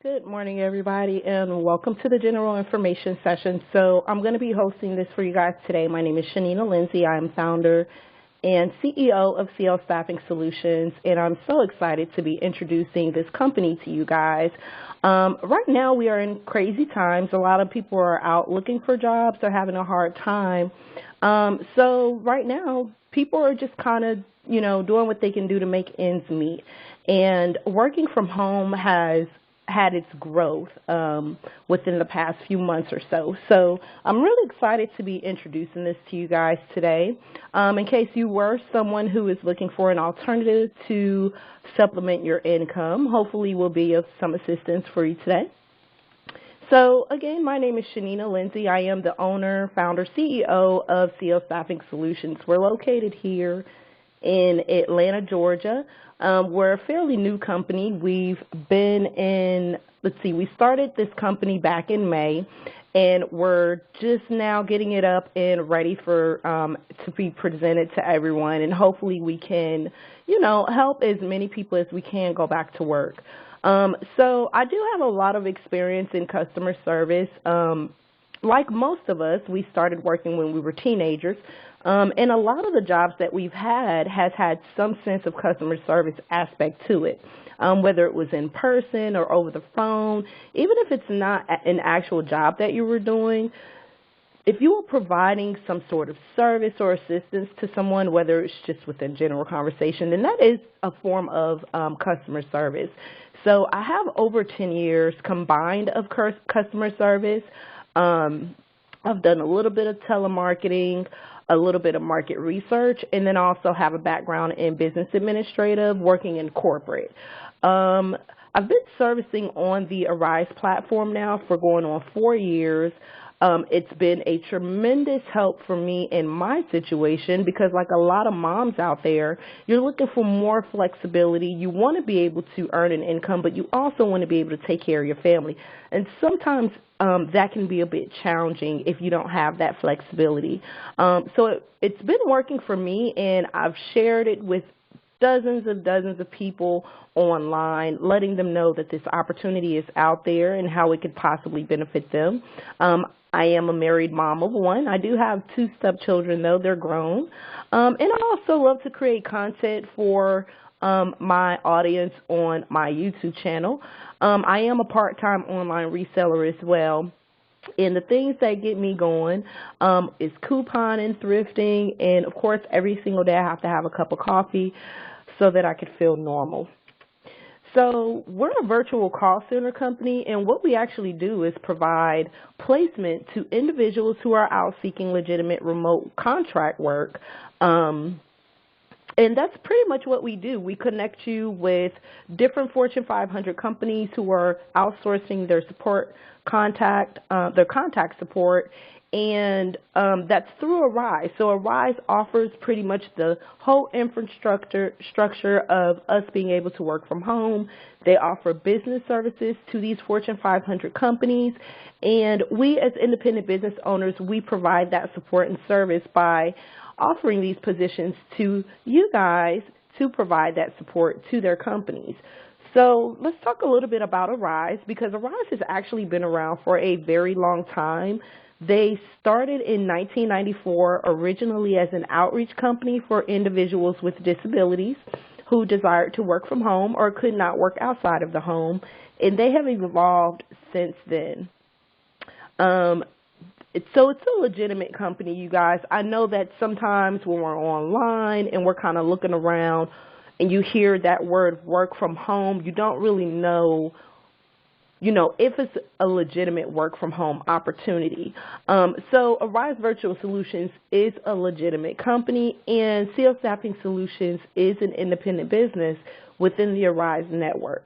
Good morning, everybody, and welcome to the general information session. So I'm going to be hosting this for you guys today. My name is Chanina Lindsey. I am founder and CEO of CL Staffing Solutions, and I'm so excited to be introducing this company to you guys. Right now, we are in crazy times. A lot of people are out looking for jobs. They're having a hard time. So right now, people are just kind of, doing what they can do to make ends meet. And working from home has had its growth within the past few months or so. So I'm really excited to be introducing this to you guys today. In case you were someone who is looking for an alternative to supplement your income, hopefully will be of some assistance for you today. So again, my name is Chanina Lindsey. I am the owner, founder, CEO of CL Staffing Solutions. We're located here in Atlanta, Georgia. We're a fairly new company. We've been in, we started this company back in May, and we're just now getting it up and ready for to be presented to everyone. And hopefully we can, help as many people as we can go back to work. So I do have a lot of experience in customer service. Like most of us, we started working when we were teenagers. And a lot of the jobs that we've had has had some sense of customer service aspect to it, whether it was in person or over the phone. Even if it's not an actual job that you were doing, if you were providing some sort of service or assistance to someone, whether it's just within general conversation, then that is a form of customer service. So I have over 10 years combined of customer service. I've done a little bit of telemarketing, a little bit of market research, and then also have a background in business administrative, working in corporate. I've been servicing on the Arise platform now for going on 4 years. It's been a tremendous help for me in my situation because, like a lot of moms out there, you're looking for more flexibility. You want to be able to earn an income, but you also want to be able to take care of your family. And sometimes that can be a bit challenging if you don't have that flexibility. So it's been working for me, and I've shared it with dozens of people online, letting them know that this opportunity is out there and how it could possibly benefit them. I am a married mom of one. I do have 2 stepchildren, though. They're grown. And I also love to create content for my audience on my YouTube channel. I am a part-time online reseller as well. And the things that get me going is couponing, thrifting, and, of course, every single day I have to have a cup of coffee so that I could feel normal. So we're a virtual call center company, and what we actually do is provide placement to individuals who are out seeking legitimate remote contract work. And that's pretty much what we do. We connect you with different Fortune 500 companies who are outsourcing their contact support, and that's through Arise. So Arise offers pretty much the whole infrastructure of us being able to work from home. They offer business services to these Fortune 500 companies, and we as independent business owners, we provide that support and service by offering these positions to you guys to provide that support to their companies. So let's talk a little bit about Arise, because Arise has actually been around for a very long time. They started in 1994 originally as an outreach company for individuals with disabilities who desired to work from home or could not work outside of the home, and they have evolved since then. So it's a legitimate company, you guys. I know that sometimes when we're online and we're kind of looking around and you hear that word work from home, you don't really know, if it's a legitimate work from home opportunity. So Arise Virtual Solutions is a legitimate company, and CL Staffing Solutions is an independent business within the Arise network.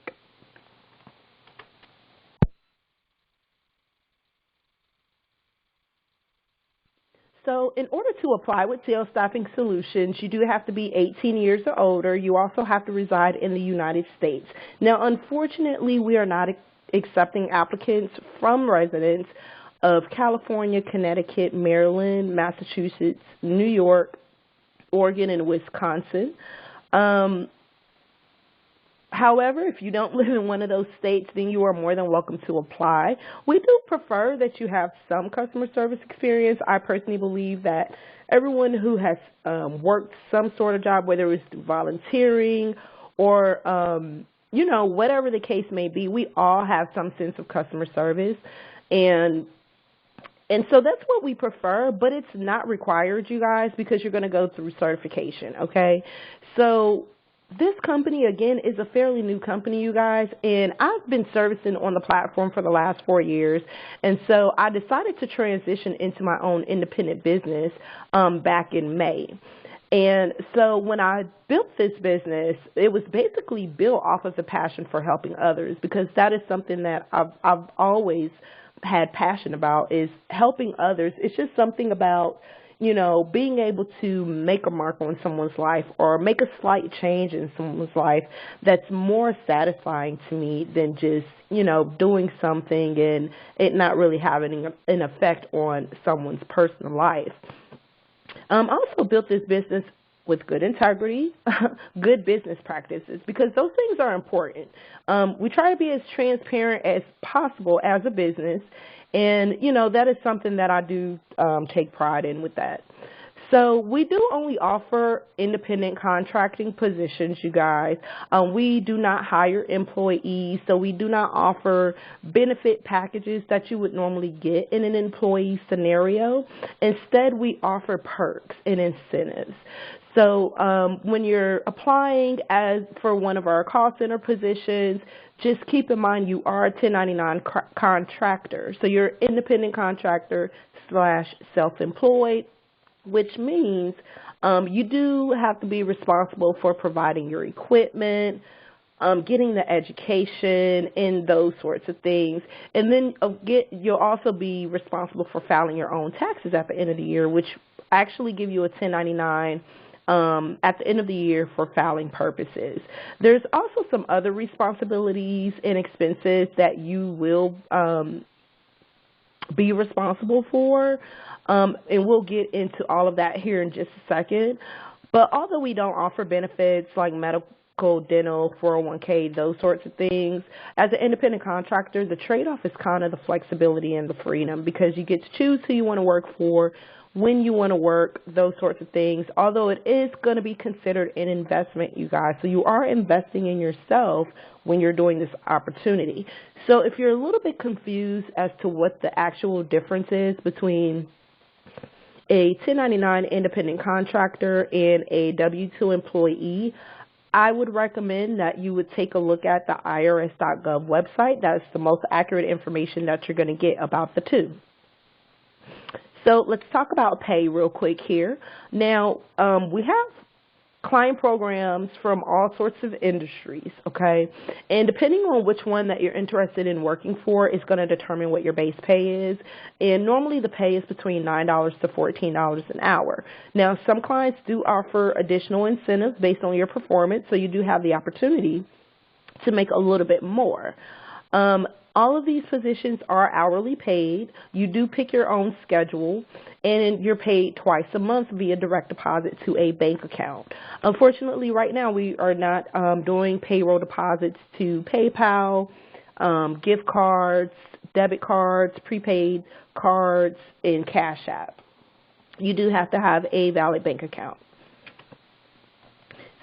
So in order to apply with CL Staffing Solutions, you do have to be 18 years or older. You also have to reside in the United States. Now, unfortunately, we are not accepting applicants from residents of California, Connecticut, Maryland, Massachusetts, New York, Oregon, and Wisconsin. However, if you don't live in one of those states, then you are more than welcome to apply. We do prefer that you have some customer service experience. I personally believe that everyone who has worked some sort of job, whether it's volunteering or, whatever the case may be, we all have some sense of customer service. And so that's what we prefer, but it's not required, you guys, because you're going to go through certification, okay? So this company, again, is a fairly new company, you guys, and I've been servicing on the platform for the last 4 years, and so I decided to transition into my own independent business back in May. And so when I built this business, it was basically built off of the passion for helping others, because that is something that I've always had passion about, is helping others. It's just something about, being able to make a mark on someone's life or make a slight change in someone's life that's more satisfying to me than just, doing something and it not really having an effect on someone's personal life. I also built this business with good integrity, good business practices, because those things are important. We try to be as transparent as possible as a business, and, that is something that I do take pride in with that. So we do only offer independent contracting positions, you guys. We do not hire employees, so we do not offer benefit packages that you would normally get in an employee scenario. Instead, we offer perks and incentives. So when you're applying for one of our call center positions, just keep in mind you are a 1099 contractor. So you're an independent contractor / self-employed, which means you do have to be responsible for providing your equipment, getting the education, and those sorts of things. And then you'll also be responsible for filing your own taxes at the end of the year, which actually give you a 1099 at the end of the year for filing purposes. There's also some other responsibilities and expenses that you will be responsible for, and we'll get into all of that here in just a second. But although we don't offer benefits like medical, dental, 401k, those sorts of things, as an independent contractor, the trade-off is kind of the flexibility and the freedom, because you get to choose who you want to work for, when you want to work, those sorts of things, although it is going to be considered an investment, you guys. So you are investing in yourself when you're doing this opportunity. So if you're a little bit confused as to what the actual difference is between a 1099 independent contractor and a W-2 employee, I would recommend that you would take a look at the irs.gov website. That's the most accurate information that you're going to get about the two. So let's talk about pay real quick here. Now, we have client programs from all sorts of industries, okay? And depending on which one that you're interested in working for is going to determine what your base pay is. And normally the pay is between $9 to $14 an hour. Now, some clients do offer additional incentives based on your performance, so you do have the opportunity to make a little bit more. All of these positions are hourly paid. You do pick your own schedule, and you're paid twice a month via direct deposit to a bank account. Unfortunately, right now we are not doing payroll deposits to PayPal, gift cards, debit cards, prepaid cards, and Cash App. You do have to have a valid bank account.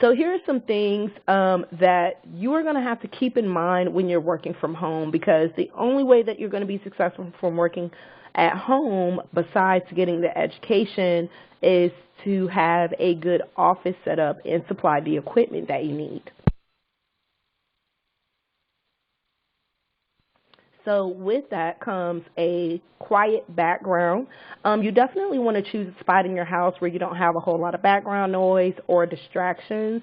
So here are some things that you are going to have to keep in mind when you're working from home, because the only way that you're going to be successful from working at home, besides getting the education, is to have a good office set up and supply the equipment that you need. So with that comes a quiet background. You definitely want to choose a spot in your house where you don't have a whole lot of background noise or distractions.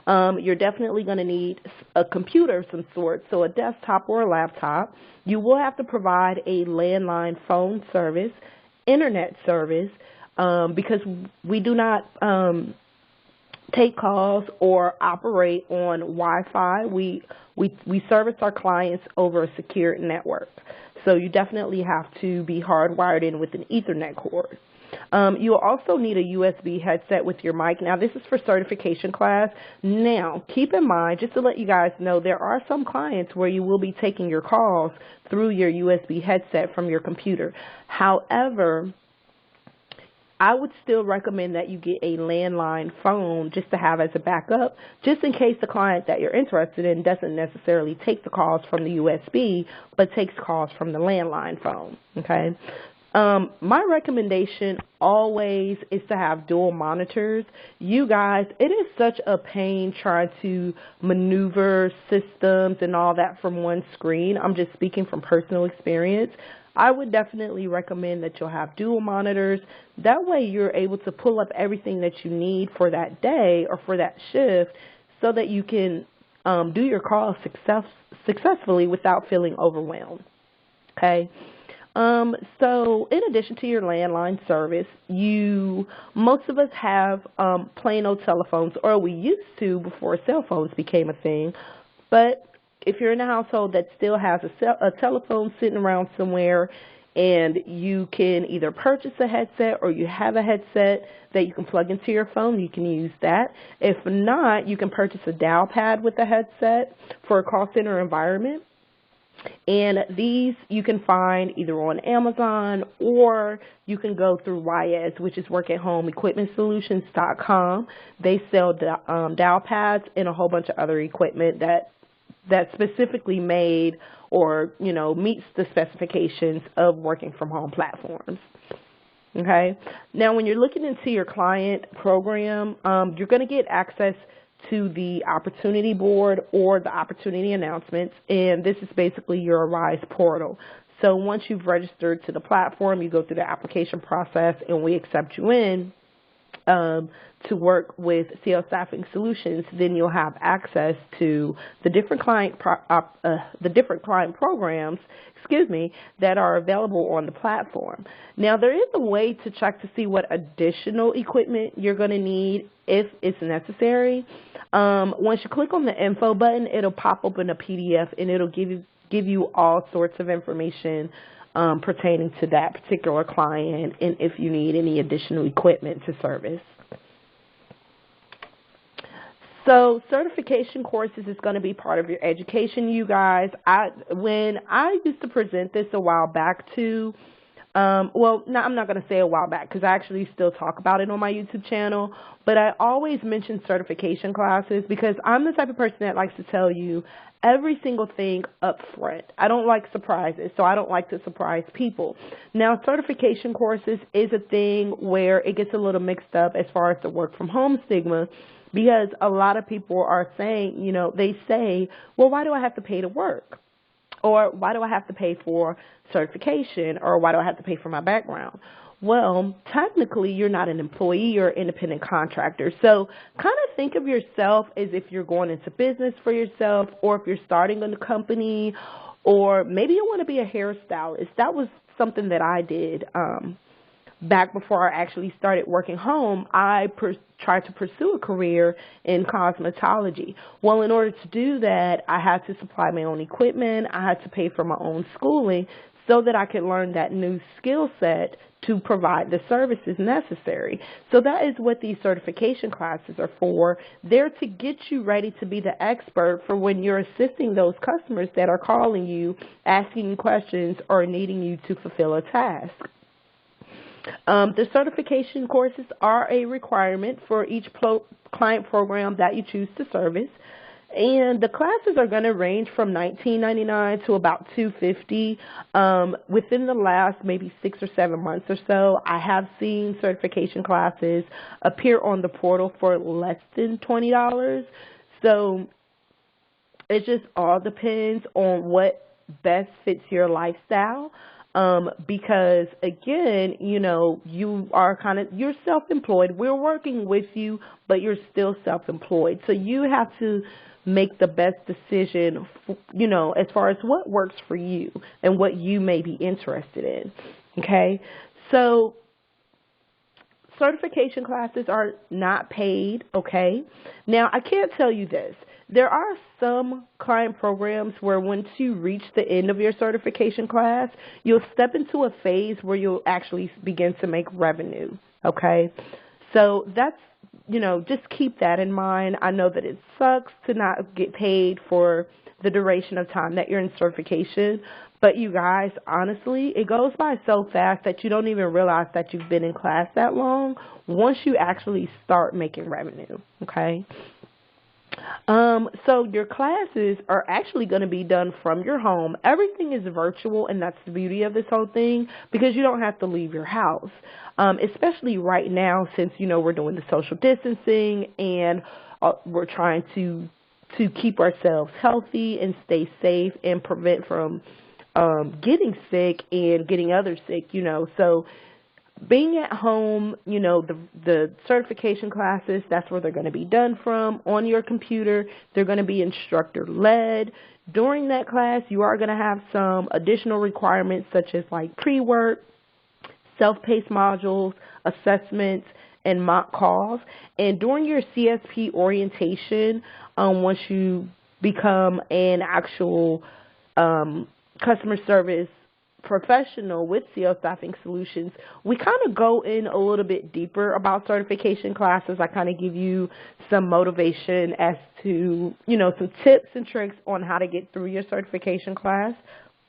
You're definitely going to need a computer of some sort, so a desktop or a laptop. You will have to provide a landline phone service, internet service, because we do not take calls or operate on Wi-Fi. We service our clients over a secure network. So you definitely have to be hardwired in with an Ethernet cord. You'll also need a USB headset with your mic. Now, this is for certification class. Now, keep in mind, just to let you guys know, there are some clients where you will be taking your calls through your USB headset from your computer. However, I would still recommend that you get a landline phone just to have as a backup, just in case the client that you're interested in doesn't necessarily take the calls from the USB, but takes calls from the landline phone, okay? My recommendation always is to have dual monitors. You guys, it is such a pain trying to maneuver systems and all that from one screen. I'm just speaking from personal experience. I would definitely recommend that you'll have dual monitors. That way you're able to pull up everything that you need for that day or for that shift so that you can do your call successfully without feeling overwhelmed, okay? So in addition to your landline service, most of us have plain old telephones, or we used to before cell phones became a thing. But if you're in a household that still has a telephone sitting around somewhere, and you can either purchase a headset or you have a headset that you can plug into your phone, you can use that. If not, you can purchase a dial pad with a headset for a call center environment. And these you can find either on Amazon, or you can go through YS, which is work-at-home-equipment-solutions.com. They sell dial pads and a whole bunch of other equipment that's specifically made or, meets the specifications of working from home platforms. Okay. Now, when you're looking into your client program, you're going to get access to the opportunity board or the opportunity announcements, and this is basically your Arise portal. So once you've registered to the platform, you go through the application process, and we accept you in to work with CL Staffing Solutions. Then you'll have access to the different client programs, that are available on the platform. Now, there is a way to check to see what additional equipment you're going to need if it's necessary. Once you click on the info button, it'll pop open a PDF, and it'll give you all sorts of information pertaining to that particular client, and if you need any additional equipment to service. So certification courses is going to be part of your education, you guys. When I used to present this a while back to, I'm not going to say a while back because I actually still talk about it on my YouTube channel, but I always mention certification classes because I'm the type of person that likes to tell you every single thing up front. I don't like surprises, so I don't like to surprise people. Now, certification courses is a thing where it gets a little mixed up as far as the work from home stigma, because a lot of people are saying, they say, well, why do I have to pay to work? Or why do I have to pay for certification? Or why do I have to pay for my background? Well, technically, you're not an employee, you're an independent contractor. So kind of think of yourself as if you're going into business for yourself, or if you're starting a company, or maybe you want to be a hairstylist. That was something that I did back before I actually started working home. I tried to pursue a career in cosmetology. Well, in order to do that, I had to supply my own equipment. I had to pay for my own schooling so that I could learn that new skill set to provide the services necessary. So that is what these certification classes are for. They're to get you ready to be the expert for when you're assisting those customers that are calling you, asking you questions, or needing you to fulfill a task. The certification courses are a requirement for each client program that you choose to service, and the classes are going to range from $19.99 to about $250. Within the last maybe 6 or 7 months or so, I have seen certification classes appear on the portal for less than $20. So it just all depends on what best fits your lifestyle. Because again, you are you're self-employed. We're working with you, but you're still self-employed. So you have to make the best decision, as far as what works for you and what you may be interested in. Okay. So certification classes are not paid. Okay. Now I can't tell you this. There are some client programs where once you reach the end of your certification class, you'll step into a phase where you'll actually begin to make revenue, okay? So that's, just keep that in mind. I know that it sucks to not get paid for the duration of time that you're in certification, but you guys, honestly, it goes by so fast that you don't even realize that you've been in class that long once you actually start making revenue, okay? So your classes are actually going to be done from your home. Everything is virtual, and that's the beauty of this whole thing, because you don't have to leave your house, especially right now since, we're doing the social distancing and we're trying to keep ourselves healthy and stay safe and prevent from getting sick and getting others sick, So being at home, the certification classes, that's where they're going to be done from on your computer. They're going to be instructor-led. During that class, you are going to have some additional requirements such as like pre-work, self-paced modules, assessments, and mock calls. And during your CSP orientation, once you become an actual customer service professional with CO Staffing Solutions, we kind of go in a little bit deeper about certification classes. I kind of give you some motivation as to, some tips and tricks on how to get through your certification class.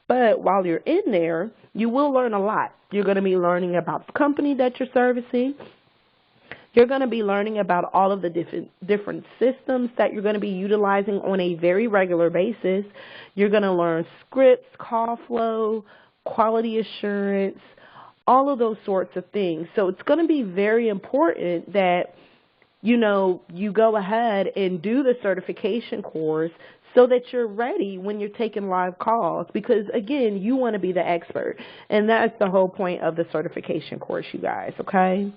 But while you're in there, you will learn a lot. You're going to be learning about the company that you're servicing. You're going to be learning about all of the different systems that you're going to be utilizing on a very regular basis. You're going to learn scripts, call flow, quality assurance, all of those sorts of things. So it's going to be very important that, you go ahead and do the certification course so that you're ready when you're taking live calls, because, again, you want to be the expert. And that's the whole point of the certification course, you guys, okay?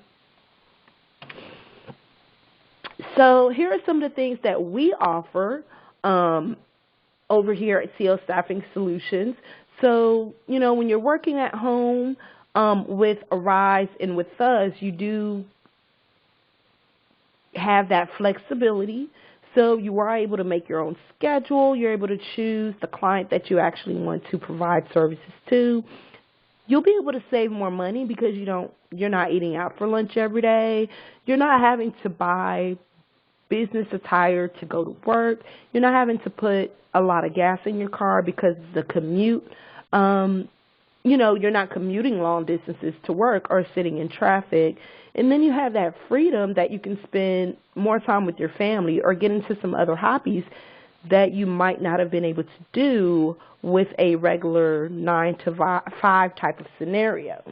So here are some of the things that we offer over here at CO Staffing Solutions. So, when you're working at home with Arise and with us, you do have that flexibility. So you are able to make your own schedule. You're able to choose the client that you actually want to provide services to. You'll be able to save more money because you're not eating out for lunch every day. You're not having to buy business attire to go to work. You're not having to put a lot of gas in your car because the commute. You're not commuting long distances to work or sitting in traffic. And then you have that freedom that you can spend more time with your family or get into some other hobbies that you might not have been able to do with a regular 9 to 5 type of scenario.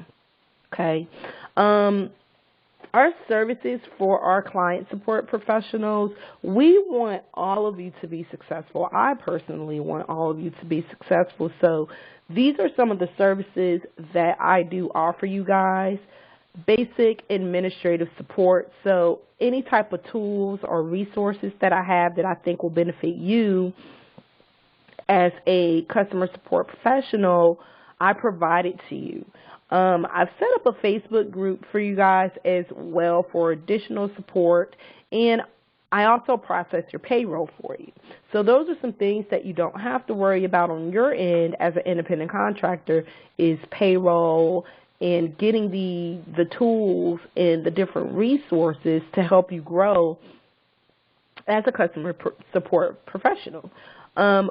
Okay. Our services for our client support professionals, we want all of you to be successful. I personally want all of you to be successful. So these are some of the services that I do offer you guys. Basic administrative support. So any type of tools or resources that I have that I think will benefit you as a customer support professional, I provide it to you. I've set up a Facebook group for you guys as well for additional support, and I also process your payroll for you. So those are some things that you don't have to worry about on your end as an independent contractor, is payroll and getting the tools and the different resources to help you grow as a customer support professional.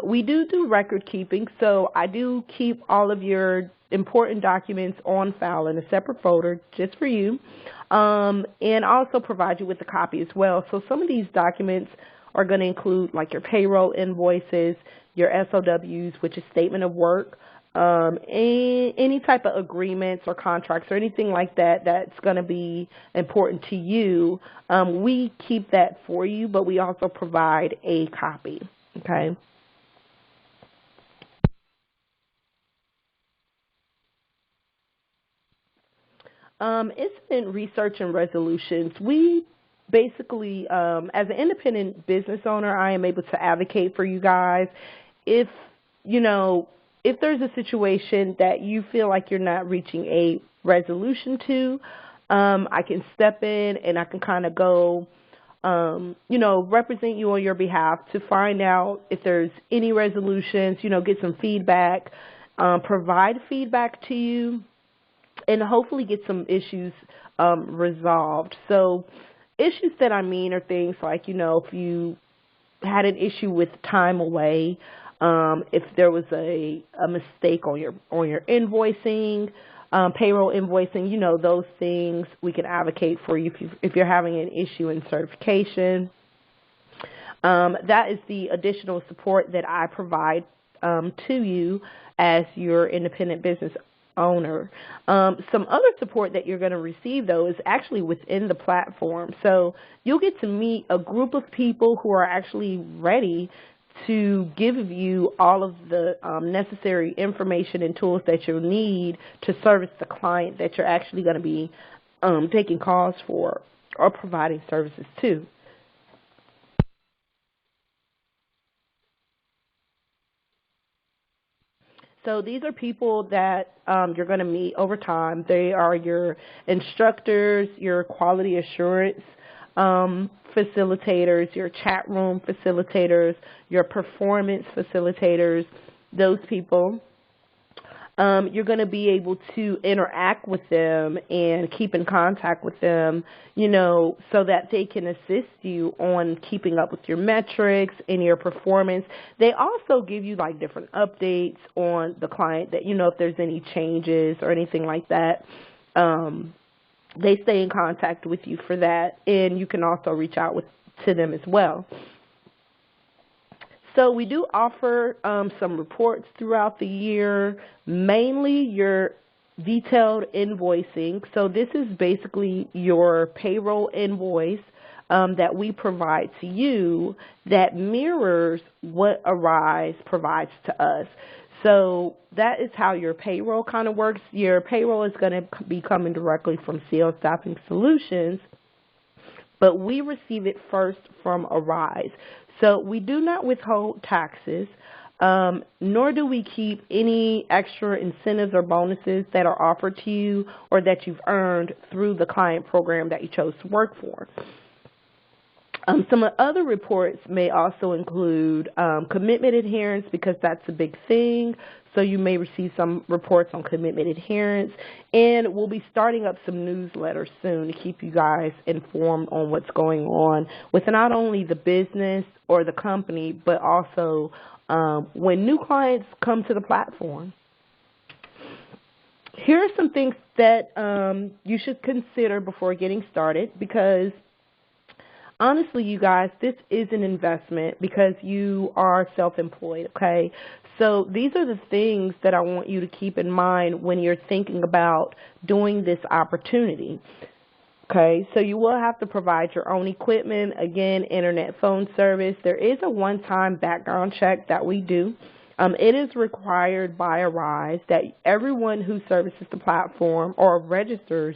We do record keeping, so I do keep all of your important documents on file in a separate folder just for you, and also provide you with a copy as well. So some of these documents are going to include like your payroll invoices, your SOWs, which is statement of work, any type of agreements or contracts or anything like that that's going to be important to you. We keep that for you, but we also provide a copy, okay? Incident research and resolutions. We basically, as an independent business owner, I am able to advocate for you guys. If there's a situation that you feel like you're not reaching a resolution to, I can step in and I can kind of go represent you on your behalf to find out if there's any resolutions, get some feedback, provide feedback to you, and hopefully get some issues resolved. So issues that I mean are things like, if you had an issue with time away, if there was a mistake on your invoicing, payroll invoicing, those things we can advocate for you if you're having an issue in certification. That is the additional support that I provide to you as your independent business owner. Some other support that you're going to receive, though, is actually within the platform. So you'll get to meet a group of people who are actually ready to give you all of the necessary information and tools that you'll need to service the client that you're actually going to be taking calls for or providing services to. So these are people that you're going to meet over time. They are your instructors, your quality assurance facilitators, your chat room facilitators, your performance facilitators, those people. You're going to be able to interact with them and keep in contact with them, so that they can assist you on keeping up with your metrics and your performance. They also give you like different updates on the client that, if there's any changes or anything like that. They stay in contact with you for that, and you can also reach out to them as well. So we do offer some reports throughout the year, mainly your detailed invoicing. So this is basically your payroll invoice that we provide to you that mirrors what Arise provides to us. So that is how your payroll kind of works. Your payroll is going to be coming directly from CL Staffing Solutions, but we receive it first from Arise. So we do not withhold taxes, nor do we keep any extra incentives or bonuses that are offered to you or that you've earned through the client program that you chose to work for. Some other reports may also include commitment adherence, because that's a big thing. So you may receive some reports on commitment adherence, and we'll be starting up some newsletters soon to keep you guys informed on what's going on with not only the business or the company, but also when new clients come to the platform. Here are some things that you should consider before getting started, because honestly, you guys, this is an investment because you are self-employed, okay? So these are the things that I want you to keep in mind when you're thinking about doing this opportunity, okay? So you will have to provide your own equipment, again, internet phone service. There is a one-time background check that we do. It is required by Arise that everyone who services the platform or registers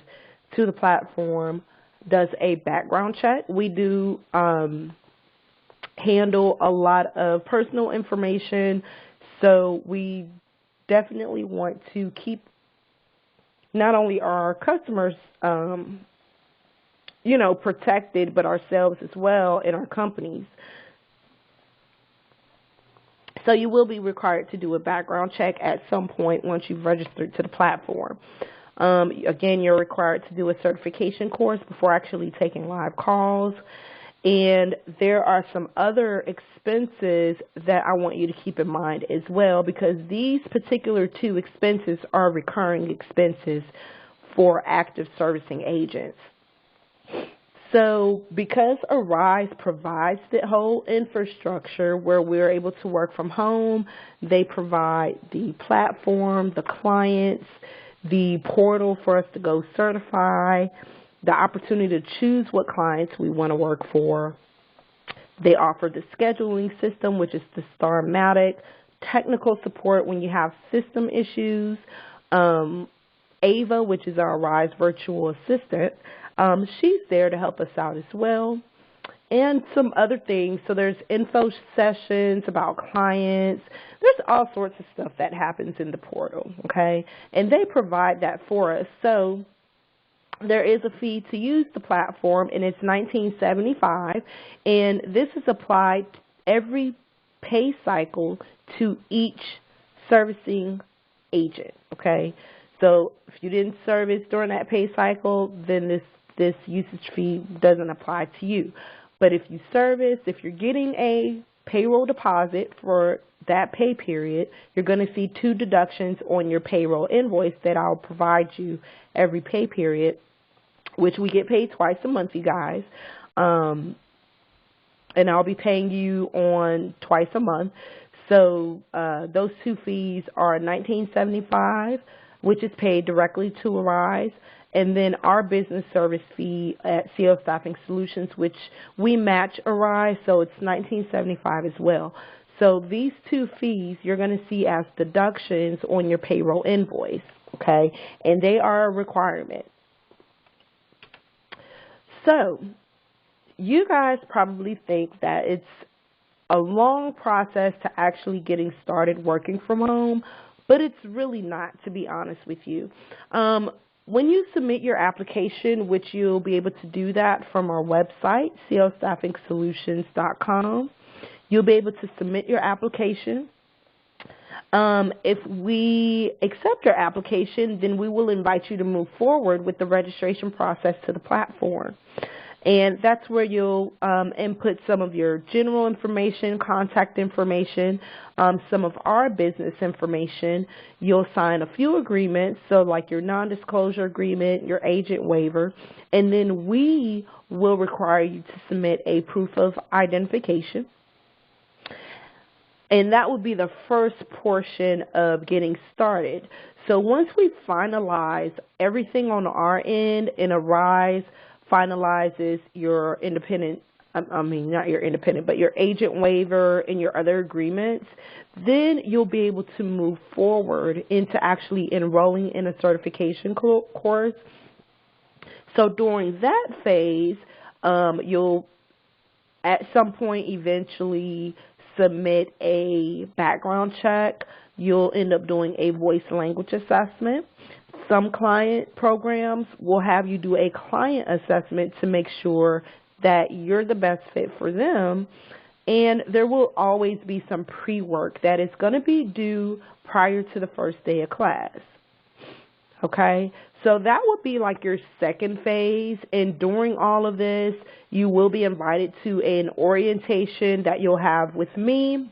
to the platform does a background check. We do handle a lot of personal information, so we definitely want to keep not only our customers, protected, but ourselves as well and our companies. So you will be required to do a background check at some point once you've registered to the platform. Again, you're required to do a certification course before actually taking live calls. And there are some other expenses that I want you to keep in mind as well, because these particular two expenses are recurring expenses for active servicing agents. So because Arise provides the whole infrastructure where we're able to work from home, they provide the platform, the clients, the portal for us to go certify, the opportunity to choose what clients we want to work for. They offer the scheduling system, which is the Starmatic, technical support when you have system issues, Ava, which is our Arise virtual assistant. She's there to help us out as well, and some other things. So there's info sessions about clients. There's all sorts of stuff that happens in the portal, okay? And they provide that for us. So there is a fee to use the platform, and it's $19.75, and this is applied every pay cycle to each servicing agent, okay? So if you didn't service during that pay cycle, then this usage fee doesn't apply to you. But if you service, if you're getting a payroll deposit for that pay period, you're going to see 2 deductions on your payroll invoice that I'll provide you every pay period, which we get paid twice a month, you guys. And I'll be paying you on twice a month. So those 2 fees are $19.75, which is paid directly to Arise, and then our business service fee at CL Staffing Solutions, which we match Arise, so it's $19.75 as well. So these 2 fees you're going to see as deductions on your payroll invoice, okay? And they are a requirement. So you guys probably think that it's a long process to actually getting started working from home, but it's really not, to be honest with you. When you submit your application, which you'll be able to do that from our website, clstaffingsolutions.com, you'll be able to submit your application. If we accept your application, then we will invite you to move forward with the registration process to the platform. And that's where you'll input some of your general information, contact information, some of our business information. You'll sign a few agreements, so like your non-disclosure agreement, your agent waiver, and then we will require you to submit a proof of identification. And that would be the first portion of getting started. So once we finalize everything on our end and Arise finalizes your independent, not your independent, but your agent waiver and your other agreements, then you'll be able to move forward into actually enrolling in a certification course. So during that phase, you'll at some point eventually submit a background check. You'll end up doing a voice language assessment. Some client programs will have you do a client assessment to make sure that you're the best fit for them. And there will always be some pre-work that is going to be due prior to the first day of class. Okay, so that would be like your second phase, and during all of this, you will be invited to an orientation that you'll have with me.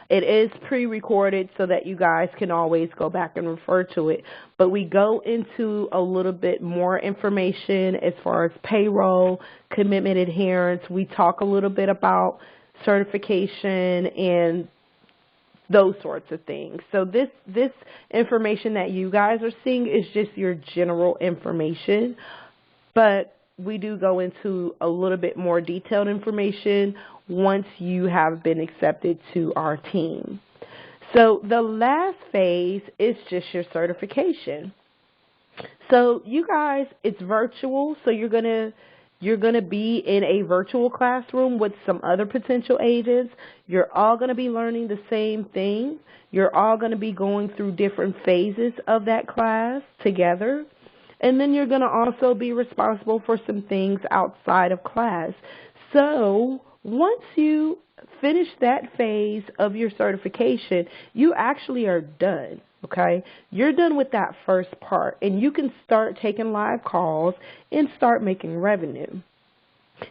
It is pre-recorded so that you guys can always go back and refer to it, but we go into a little bit more information as far as payroll, commitment adherence. We talk a little bit about certification and those sorts of things. So this information that you guys are seeing is just your general information, but we do go into a little bit more detailed information once you have been accepted to our team. So the last phase is just your certification. So you guys, it's virtual, so you're gonna be in a virtual classroom with some other potential agents. You're all going to be learning the same thing. You're all going to be going through different phases of that class together. And then you're going to also be responsible for some things outside of class. So once you finish that phase of your certification, you actually are done. Okay, you're done with that first part, and you can start taking live calls and start making revenue.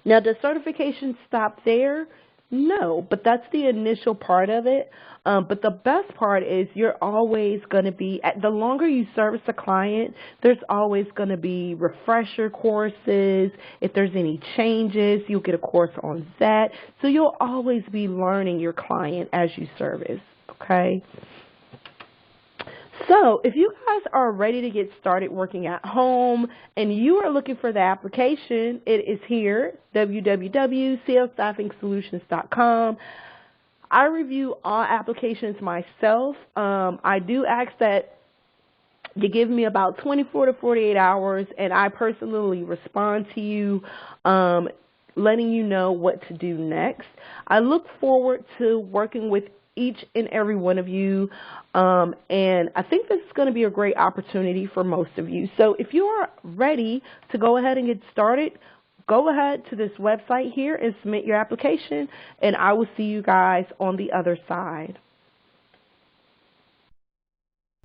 Now, does certification stop there? No, but that's the initial part of it. But the best part is you're always going to be, the longer you service a client, there's always going to be refresher courses. If there's any changes, you'll get a course on that. So you'll always be learning your client as you service, okay? So if you guys are ready to get started working at home and you are looking for the application, it is here, www.clstaffingsolutions.com. I review all applications myself. I do ask that you give me about 24 to 48 hours, and I personally respond to you, letting you know what to do next. I look forward to working with each and every one of you. And I think this is going to be a great opportunity for most of you. So if you are ready to go ahead and get started, go ahead to this website here and submit your application, and I will see you guys on the other side.